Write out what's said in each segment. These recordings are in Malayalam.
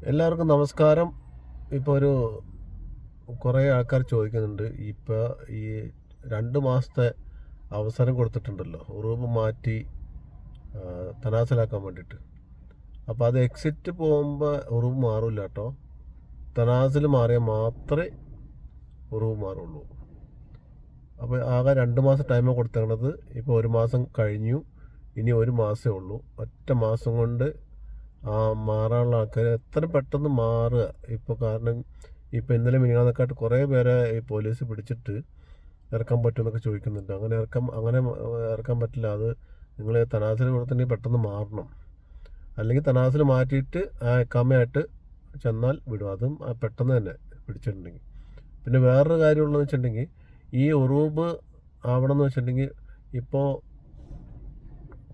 എല്ലാവർക്കും നമസ്കാരം. ഇപ്പോൾ കുറേ ആൾക്കാർ ചോദിക്കുന്നുണ്ട്, ഇപ്പോൾ ഈ 2 മാസത്തെ അവസരം കൊടുത്തിട്ടുണ്ടല്ലോ ഉറൂബ് മാറ്റി തനാസിലാക്കാൻ വേണ്ടിയിട്ട്. അപ്പോൾ അത് എക്സിറ്റ് പോകുമ്പോൾ ഉറൂബ് മാറില്ല കേട്ടോ. തനാസിൽ മാറിയാൽ മാത്രമേ ഉറൂബ് മാറുള്ളൂ. അപ്പോൾ ആകെ 2 മാസം ടൈം കൊടുത്തേണ്ടത്. ഇപ്പോൾ 1 മാസം കഴിഞ്ഞു, ഇനി 1 മാസമേ ഉള്ളൂ. ഒറ്റ മാസം കൊണ്ട് മാറാനുള്ള ആൾക്കാർ എത്ര പെട്ടെന്ന് മാറുക ഇപ്പോൾ. കാരണം ഇപ്പോൾ ഇന്നലെ മിനിങ്ങാന്നൊക്കെയായിട്ട് കുറേ പേരെ ഈ പോലീസ് പിടിച്ചിട്ട് ഇറക്കാൻ പറ്റുമെന്നൊക്കെ ചോദിക്കുന്നുണ്ട്. അങ്ങനെ ഇറക്കാൻ പറ്റില്ല. അത് നിങ്ങൾ തനാസിൽ കൊടുത്തിട്ടുണ്ടെങ്കിൽ പെട്ടെന്ന് മാറണം. അല്ലെങ്കിൽ തനാസിൽ മാറ്റിയിട്ട് എക്കാമയായിട്ട് ചെന്നാൽ വിടും. അതും പെട്ടെന്ന് തന്നെ പിടിച്ചിട്ടുണ്ടെങ്കിൽ. പിന്നെ വേറൊരു കാര്യമുള്ളതെന്ന് വെച്ചിട്ടുണ്ടെങ്കിൽ, ഈ ഉറൂബ് ആവണമെന്ന് വെച്ചിട്ടുണ്ടെങ്കിൽ ഇപ്പോൾ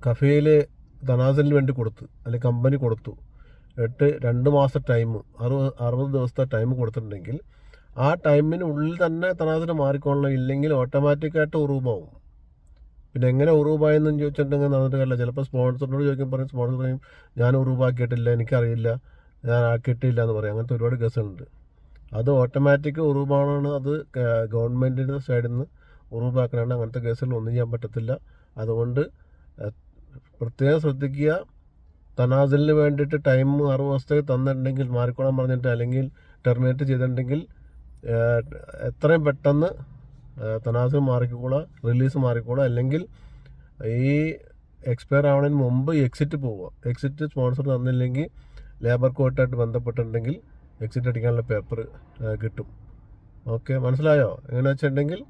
കഫേയിൽ തനാസിലിന് വേണ്ടി കൊടുത്ത്, അല്ലെങ്കിൽ കമ്പനി കൊടുത്തു 2 മാസം ടൈം, 60 ദിവസത്തെ ടൈം കൊടുത്തിട്ടുണ്ടെങ്കിൽ ആ ടൈമിനുള്ളിൽ തന്നെ തനാസിന് മാറിക്കൊള്ളണം. ഇല്ലെങ്കിൽ ഓട്ടോമാറ്റിക്കായിട്ട് ഉറൂബാവും. പിന്നെ എങ്ങനെ ഉറൂബായെന്ന് ചോദിച്ചിട്ടുണ്ടെങ്കിൽ നടന്നിട്ട് കാര്യമില്ല. ചിലപ്പോൾ സ്പോൺസറിനോട് ചോദിക്കും, പറയും സ്പോൺസർ പറയും ഞാൻ ഉറൂബാക്കിയിട്ടില്ല, എനിക്കറിയില്ല, ഞാൻ ആക്കിയിട്ടില്ല എന്ന് പറയും. അങ്ങനത്തെ ഒരുപാട് കേസുകളുണ്ട്. അത് ഓട്ടോമാറ്റിക് ഉറൂബാണ്. അത് ഗവൺമെൻറ്റിൻ്റെ സൈഡിൽ നിന്ന് ഉറൂബാക്കണതാണ്. അങ്ങനത്തെ കേസുകൾ ഒന്നും ചെയ്യാൻ പറ്റത്തില്ല. അതുകൊണ്ട് പ്രത്യേകം ശ്രദ്ധിക്കുക. തനാസിലിന് വേണ്ടിയിട്ട് ടൈം 60 ദിവസത്തേക്ക് തന്നിട്ടുണ്ടെങ്കിൽ മാറിക്കോളാൻ പറഞ്ഞിട്ട്, അല്ലെങ്കിൽ ടെർമിനേറ്റ് ചെയ്തിട്ടുണ്ടെങ്കിൽ എത്രയും പെട്ടെന്ന് തനാസിൽ മാറിക്കോളാം, റിലീസ് മാറിക്കോളാം. അല്ലെങ്കിൽ ഈ എക്സ്പയർ ആവുന്നതിന് മുമ്പ് എക്സിറ്റ് പോവുക. എക്സിറ്റ് സ്പോൺസർ തന്നില്ലെങ്കിൽ ലേബർ കോർട്ടായിട്ട് ബന്ധപ്പെട്ടിട്ടുണ്ടെങ്കിൽ എക്സിറ്റ് അടിക്കാനുള്ള പേപ്പർ കിട്ടും. ഓക്കെ, മനസ്സിലായോ? എങ്ങനെ വെച്ചിട്ടുണ്ടെങ്കിൽ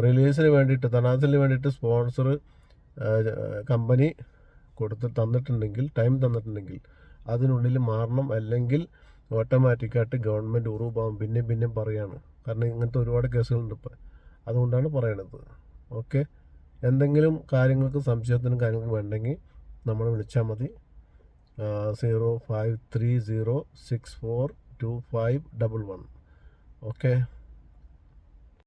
റിലീസിന് വേണ്ടിയിട്ട്, തനാസിലിന് വേണ്ടിയിട്ട് സ്പോൺസർ കമ്പനി തന്നിട്ടുണ്ടെങ്കിൽ, ടൈം തന്നിട്ടുണ്ടെങ്കിൽ അതിനുള്ളിൽ മാറണം. അല്ലെങ്കിൽ ഓട്ടോമാറ്റിക്കായിട്ട് ഗവൺമെൻറ് ഉറൂബാവും. പിന്നെയും പറയുകയാണ്. കാരണം ഇങ്ങനത്തെ ഒരുപാട് കേസുകളുണ്ട് ഇപ്പോൾ. അതുകൊണ്ടാണ് പറയണത്. ഓക്കെ, എന്തെങ്കിലും കാര്യങ്ങൾക്ക്, സംശയത്തിനും കാര്യങ്ങൾക്ക് വേണ്ടെങ്കിൽ നമ്മളെ വിളിച്ചാൽ മതി. 0530642511. ഓക്കെ.